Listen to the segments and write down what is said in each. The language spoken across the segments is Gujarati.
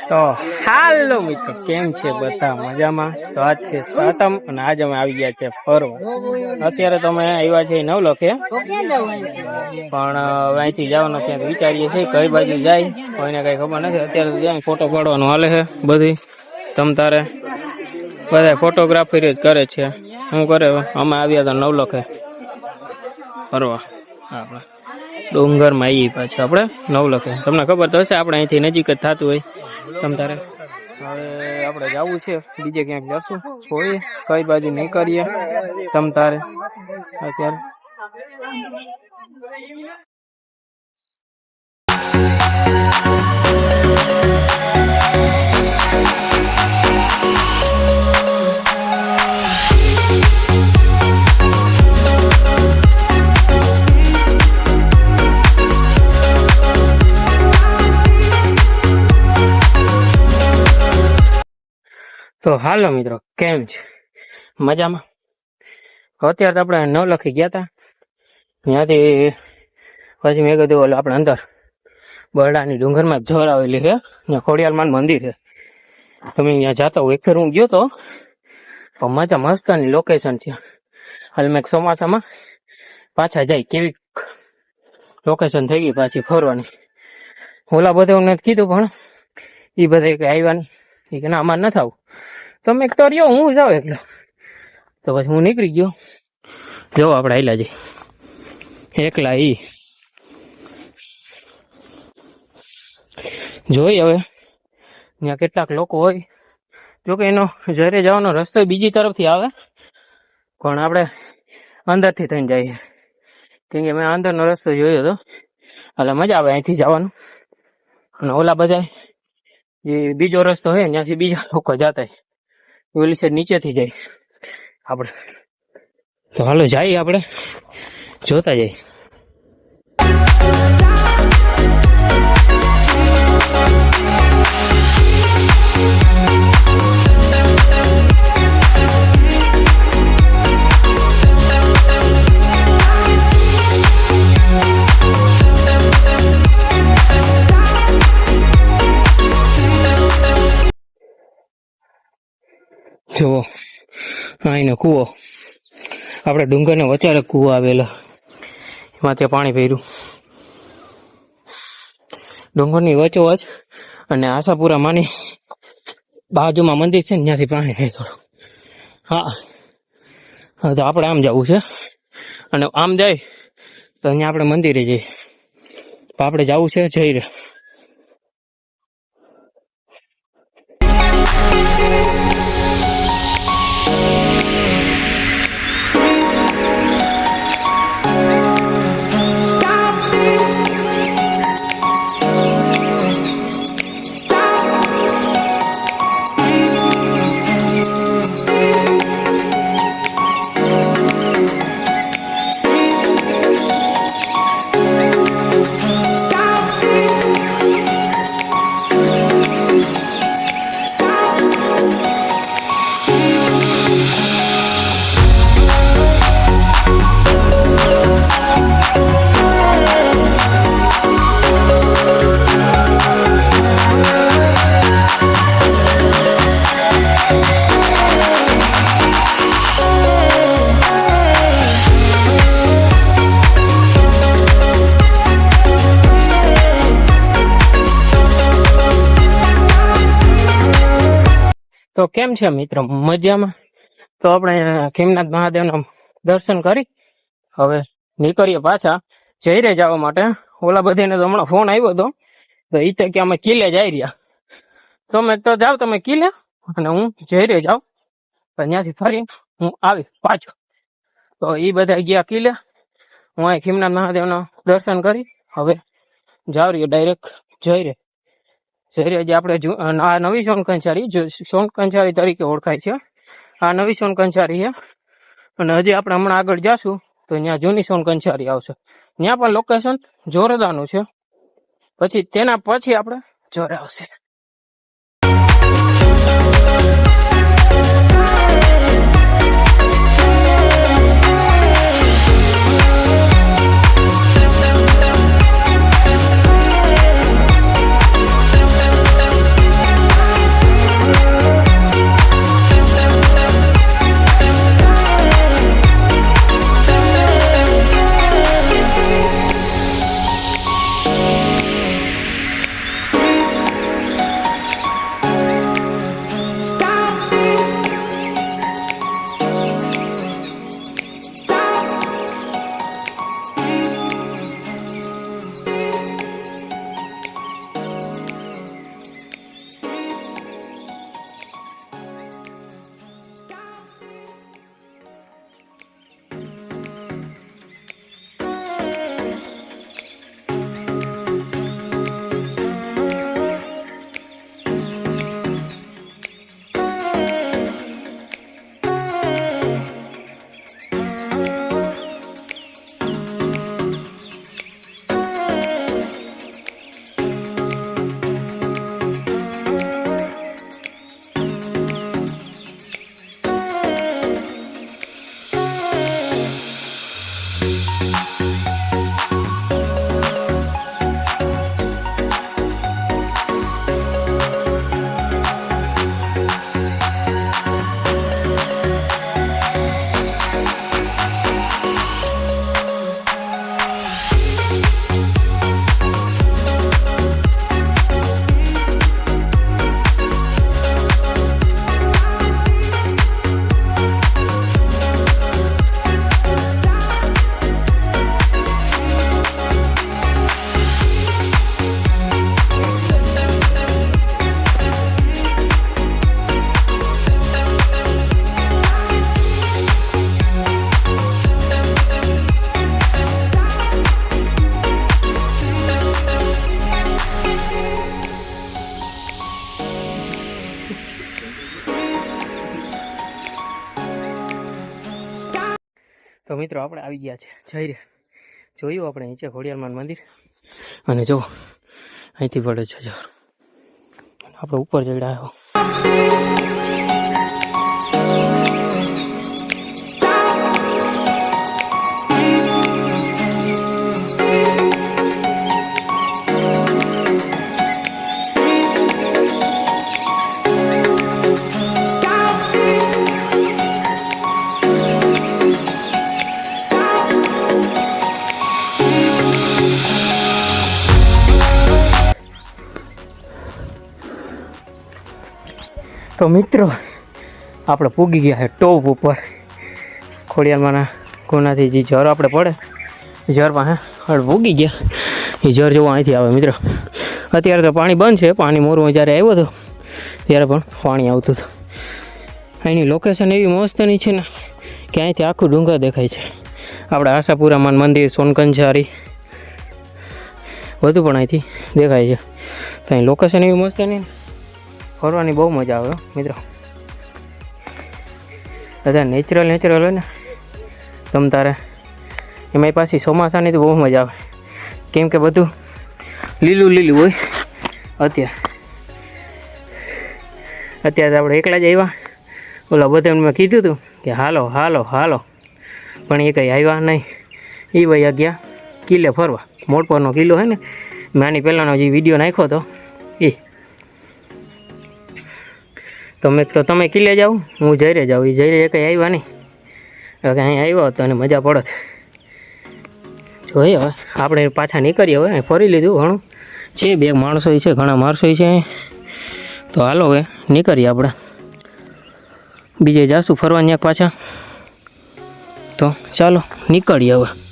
તો હાલો મિત્રો, કેમ છે બધા મજામાં? તો આજ છે સાતમ અને આજ અમે આવી ગયા છે ફરવા. અત્યારે તો અમે આવ્યા છે નવલખે, પણ અહીંથી જવાનું ત્યાં વિચારીએ છીએ કઈ બાજુ જાય કોઈને કઈ ખબર નથી. અત્યારે તો જાય ફોટો પાડવાનું હાલે છે બધી. તમ તારે બધા ફોટોગ્રાફી જ કરે છે. શું કરે? અમે આવ્યા હતા નવલખે ફરવા. આપણે ડુંગરમાં આવી પાછું આપણે નવલખે. તમને ખબર તો હશે, આપણે અહીંથી નજીક જ થતું હોય. તમ તારે હવે આપણે જવું છે બીજે ક્યાંક જશું, જોઈએ કઈ બાજુ નીકળીએ. તમ તારે અત્યારે તો હાલો મિત્રો, કેમ છે? મજામાં? અત્યારે તો આપણે નવલખી ગયા હતા. ત્યાંથી પછી મેં કીધું ઓલું આપણે અંદર બરડાની ડુંગરમાં જર આવેલી છે, ત્યાં ખોડિયાલમાં મંદિર છે. તમે ત્યાં જતા હોય. એક ફેર હું ગયો તો, મજા મસ્તની લોકેશન છે. હાલ મેં ચોમાસામાં પાછા જાય કેવી લોકેશન થઈ ગઈ પાછી ફરવાની. ઓલા બધા નથી કીધું, પણ એ બધા કઈ આવ્યા નહીં. એ કે ના અમારે નથી આવું. તમે તો રહ્યો, હું જાઉં એકલો. તો પછી હું નીકળી ગયો. જો આપણે આયલા જઈ એકલા. ઈ જોઈ હવે ત્યાં કેટલાક લોકો હોય. જોકે એનો જયારે જવાનો રસ્તો બીજી તરફથી આવે, પણ આપણે અંદરથી થઈને જઈએ, કેમ કે મેં અંદરનો રસ્તો જોયો હતો. એટલે મજા આવે અહીંથી જવાનું. અને ઓલા બધા જે બીજો રસ્તો હોય ત્યાંથી બીજા લોકો જતા ઓલી સાઈડ નીચેથી જાય આપણે. તો હાલો જઈએ, આપણે જોતા જઈએ. જુઓ અહીંનો કૂવો, આપણે ડુંગરને વચારે કૂવો આવેલો, એમાં ત્યાં પાણી ભર્યું ડુંગરની વચ્ચોવચ. અને આશાપુરા માની બાજુમાં મંદિર છે ને, ત્યાંથી પાણી થાય થોડું. હા, હવે તો આપણે આમ જવું છે, અને આમ જાય તો અહીંયા આપણે મંદિરે જઈએ. આપણે જવું છે જઈ રહે. તો કેમ છે મિત્રો? મજામાં? તો આપણે ખીમનાથ મહાદેવના દર્શન કરી હવે નીકળીએ પાછા જયરે જવા માટે. ઓલા બધાને તો હમણાં ફોન આવ્યો હતો, તો એ તો કે અમે કિલ્લે જઈ રહ્યા. તમે તો જાઓ, તમે કિલ્લે, અને હું જયરે જાઉં. ત્યાંથી ફરી હું આવી પાછો. તો એ બધા ગયા કિલ્લે, હું અહીં ખીમનાથ મહાદેવના દર્શન કરી હવે જાવ રહ્યો ડાયરેક્ટ જયરે. જે આપણે આ નવી સોનકંછારી, સોનકંછારી તરીકે ઓળખાય છે. આ નવી સોનકંછારી છે. અને હજી આપણે હમણાં આગળ જાશું તો ત્યાં જૂની સોનકંછારી આવશે. ત્યાં પણ લોકેશન જોરદારનું છે. પછી તેના પછી આપણે જોરે આવશે. તો મિત્રો આપણે આવી ગયા છે જઈ રહ્યા જોયું આપણે નીચે ખોડિયારમાં મંદિર અને જો અહીંથી પડે છે જો આપણે ઉપર ચડ્યા તો મિત્રો આપણે પૂગી ગયા છે ટોપ ઉપર ખોડિયારમાંના કોનાથી જે જર આપણે પડે જરમાં આપણે પૂગી ગયા એ જર જોવા અહીંથી આવે મિત્રો અત્યારે તો પાણી બંધ છે પાણી મોરું જ્યારે આવ્યો હતો ત્યારે પણ પાણી આવતું હતું અહીંની લોકેશન એવી મસ્તની છે ને કે અહીંથી આખું ડુંગર દેખાય છે આપણે આશાપુરામાં મંદિર સોનકંજારી બધું પણ અહીંથી દેખાય છે તો અહીં લોકેશન એવી મસ્ત નહીં ફરવાની બહુ મજા આવે મિત્રો બધા નેચરલ હોય ને તમ તારે એમાં પાછી ચોમાસાની તો બહુ મજા આવે કેમ કે બધું લીલું હોય અત્યારે આપણે એકલા જ આવ્યા ઓલા બધા મેં કીધું હતું કે હાલો પણ એ કંઈ આવ્યા નહીં એ ભાઈ ગયા કિલ્લે ફરવા મોટપરનો કિલ્લો છે ને મેં આની પહેલાંનો જે વિડીયો નાખ્યો હતો એ તમે કિલ્લે જાઓ હું જઈ જાઉં એ જઈ કંઈ આવ્યા નહીં અહીં આવ્યો હતો અને મજા પડે છે જોઈએ હવે આપણે પાછા નીકળીએ હવે ફરી લીધું ઘણું છે બે માણસો છે ઘણા માણસો છે તો હાલો હવે નીકળીએ આપણે બીજે જાશું ફરવા ત્યાં પાછા તો ચાલો નીકળીએ હવે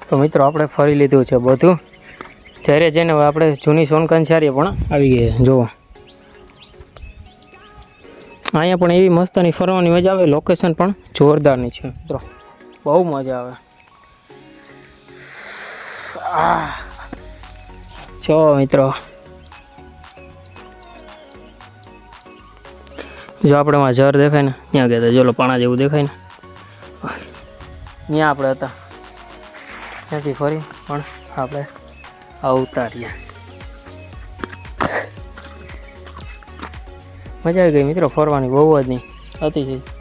તો મિત્રો આપણે ફરી લીધું છે બધું જ્યારે જઈને હવે આપણે જૂની સોનકંજારી પણ આવી ગઈ જુઓ અહીંયા પણ એવી મસ્તની ફરવાની મજા આવે લોકેશન પણ જોરદારની છે મિત્રો બહુ મજા આવે જો મિત્રો જો આપણે માં જર દેખાય ને ત્યાં ગયા હતા જો પાણા જેવું દેખાય ને ત્યાં આપણે હતા ત્યાંથી ફરી પણ આપણે આવતા રહ્યા મજા આવી ગઈ મિત્રો ફરવાની બહુ જ નહીં અતિશય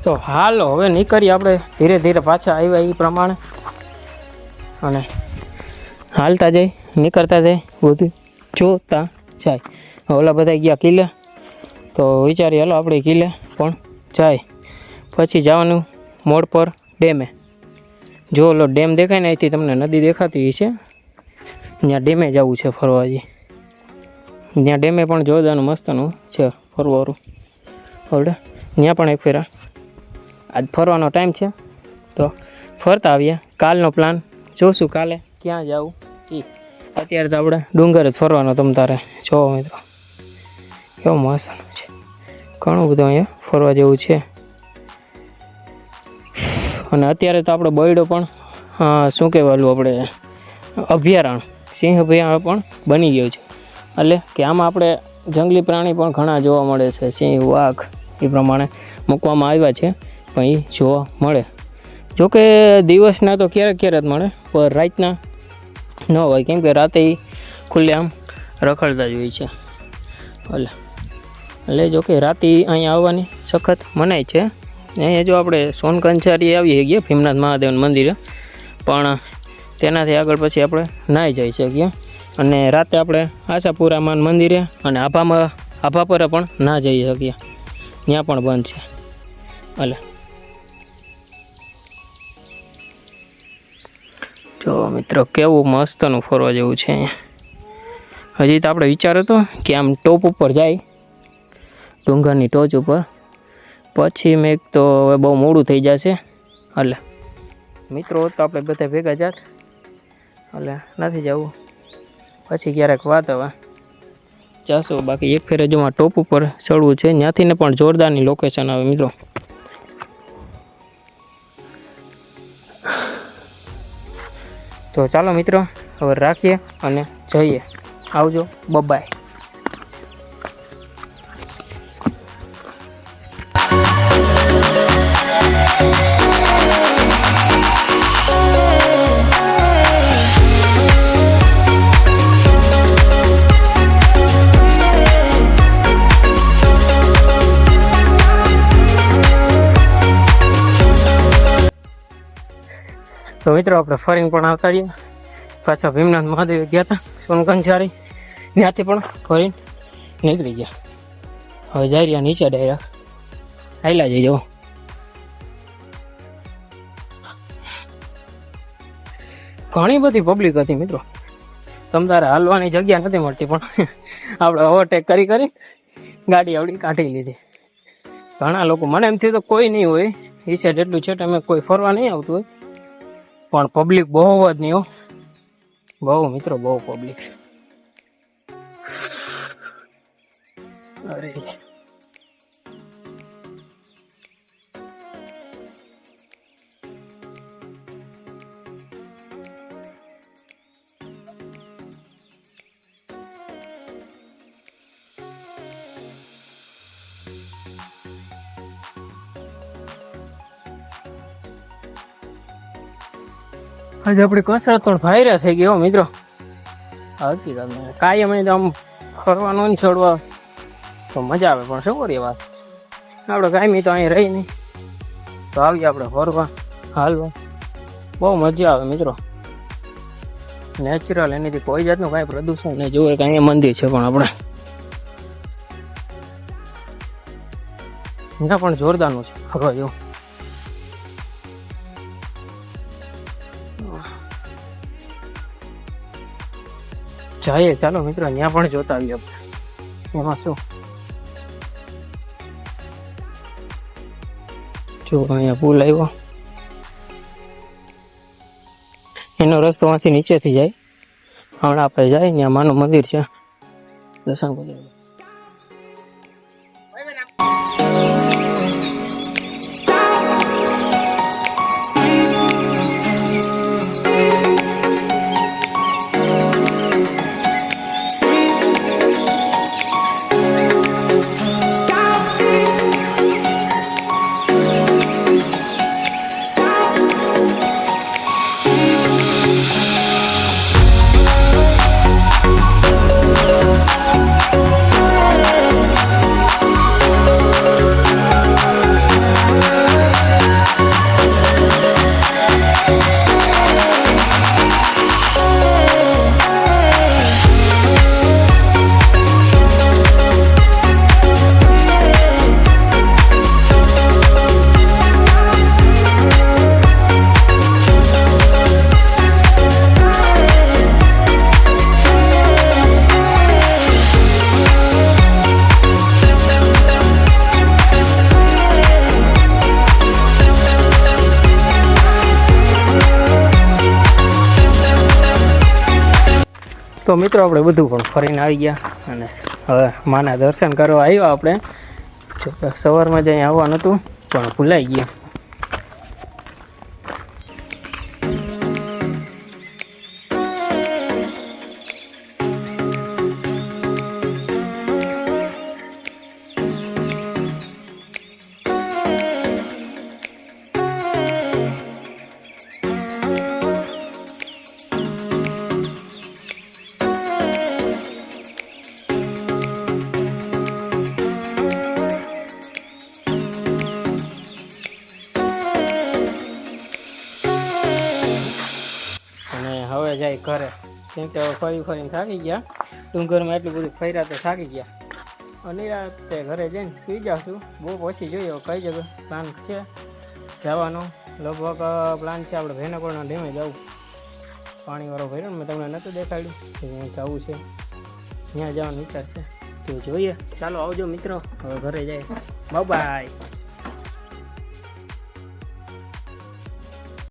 તો હાલો હવે નીકળીએ આપણે ધીરે ધીરે પાછા આવ્યા એ પ્રમાણે અને હાલતા જાય નીકળતા જાય બધું જોતા જાય ઓલા બધા ગયા કિલ્લે તો વિચારીએ હાલો આપણે કિલ્લે પણ જાય પછી જવાનું મોડ પર ડેમે જો ઓલો ડેમ દેખાય ને અહીંથી તમને નદી દેખાતી છે ત્યાં ડેમે જવું છે ફરવાજી ત્યાં ડેમે પણ જોરદારનું મસ્તનું છે ફરવાનું ઓરડે ત્યાં પણ એક ફેરા આજ ફરવાનો ટાઈમ છે તો ફરતા આવીએ કાલનો પ્લાન જોશું કાલે ક્યાં જવું એ અત્યારે તો આપણે ડુંગર જ ફરવાનો તમ તારે જોવો મિત્રો કેવો મસ્તનું છે ઘણું બધું અહીંયા ફરવા જેવું છે અને અત્યારે તો આપણે બરડો પણ શું કહેવાલું આપણે અભયારણ્ય, સિંહ અભયારણ્ય પણ બની ગયું છે. એટલે કે આમાં આપણે જંગલી પ્રાણી પણ ઘણા જોવા મળે છે. સિંહ, વાઘ એ પ્રમાણે મૂકવામાં આવ્યા છે, પણ એ જોવા મળે. જોકે દિવસના તો ક્યારેક ક્યારેક મળે, પણ રાતના ન હોય, કેમ કે રાતે ખુલ્લે આમ રખડતા જ હોય છે. એટલે જો કે રાતે અહીંયા આવવાની સખત મનાય છે. અહીંયા જો આપણે સોનકંચારી આવીએ ગયા ભીમનાથ મહાદેવના મંદિરે, પણ તેનાથી આગળ પછી આપણે ના જઈ શકીએ. અને રાતે આપણે આશાપુરામાન મંદિરે અને આભાપરા પણ ના જઈ શકીએ, ત્યાં પણ બંધ છે. એટલે જો મિત્રો કેવું મસ્તનું ફરવા જેવું છે અહીંયા. હજી તો આપણે વિચાર હતો કે આમ ટોપ ઉપર જાય, ડુંગરની ટોચ ઉપર, પછી મેં તો હવે બહુ મોડું થઈ જશે. એટલે મિત્રો તો આપણે બધા ભેગા જાત, એટલે નથી જવું, પછી ક્યારેક વાત હવે જાશું. બાકી એક ફેરે જો ટોપ ઉપર ચડવું છે, ત્યાંથી ને પણ જોરદારની લોકેશન આવે મિત્રો. તો ચાલો મિત્રો હવે રાખીએ અને જઈએ. આવજો, બાય. તો મિત્રો આપણે ફરીને પણ આવતા રહીએ. પાછા ભીમનાથ મહાદેવ ગયા હતા સોનકંચારી, ત્યાંથી પણ ફરીને નીકળી ગયા. હવે જઈ રહ્યા નીચે ડાયરેક્ટ, હાલ્યા જઈ. ઘણી બધી પબ્લિક હતી મિત્રો, તમ તારે હાલવાની જગ્યા નથી મળતી, પણ આપણે ઓવરટેક કરી ગાડી આવડી કાઢી લીધી. ઘણા લોકો, મને એમ થયું તો કોઈ નહીં હોય એ સાઈડ, એટલું છે અમે કોઈ ફરવા નહીં આવતું હોય, પણ પબ્લિક બહુ જ નહીં હો, બહુ મિત્રો, બહુ પબ્લિક. અરે આજે આપણી કસરત પણ ફાયરા થઈ ગઈ હો મિત્રો. હકીકત કાયમ આમ ફરવાનું ને છોડવા તો મજા આવે, પણ શું કરીએ વાત, આપણે કાયમી તો અહીં રહી નહીં, તો આવીએ આપણે ફરવા હાલવા, બહુ મજા આવે મિત્રો. નેચરલ, એનીથી કોઈ જાતનું કાંઈ પ્રદૂષણ નહીં. જોવે કે અહીંયા મંદિર છે, પણ આપણે ત્યાં પણ જોરદારનું છે ફરવા જેવું. જઈએ ચાલો મિત્રો, ત્યાં પણ જોતા આવીએ આપણે. એમાં શું, જો અહીંયા પુલ આવ્યો, એનો રસ્તો માંથી નીચેથી જાય. હમણાં આપણે જાય ત્યાં માનું મંદિર છે, દર્શન કરી. તો મિત્રો આપણે બધું પણ ફરીને આવી ગયા અને હવે માના દર્શન કરવા આવ્યા આપણે. જો સવારમાં જ અહીં આવવાનું હતું પણ ભૂલાઈ ગયા. ઘરે, કેમ કે હવે ફરી ફરીને થાકી ગયા. ડુંગરમાં એટલું બધું ફર્યા તો થાકી ગયા. અને રાતે ઘરે જઈને સુઈ જાઉં છું. બહુ પછી જોઈએ કઈ જગ્યાએ પ્લાન છે જવાનો. લગભગ પ્લાન છે આપણે ભેનાકોળના ડેમે જવું. પાણીવાળો ભર્યો ને મેં તમને નહોતું દેખાડ્યું કે ત્યાં જવું છે, ત્યાં જવાનો વિચાર છે. તો જોઈએ, ચાલો આવજો મિત્રો, હવે ઘરે જાય. Bye bye.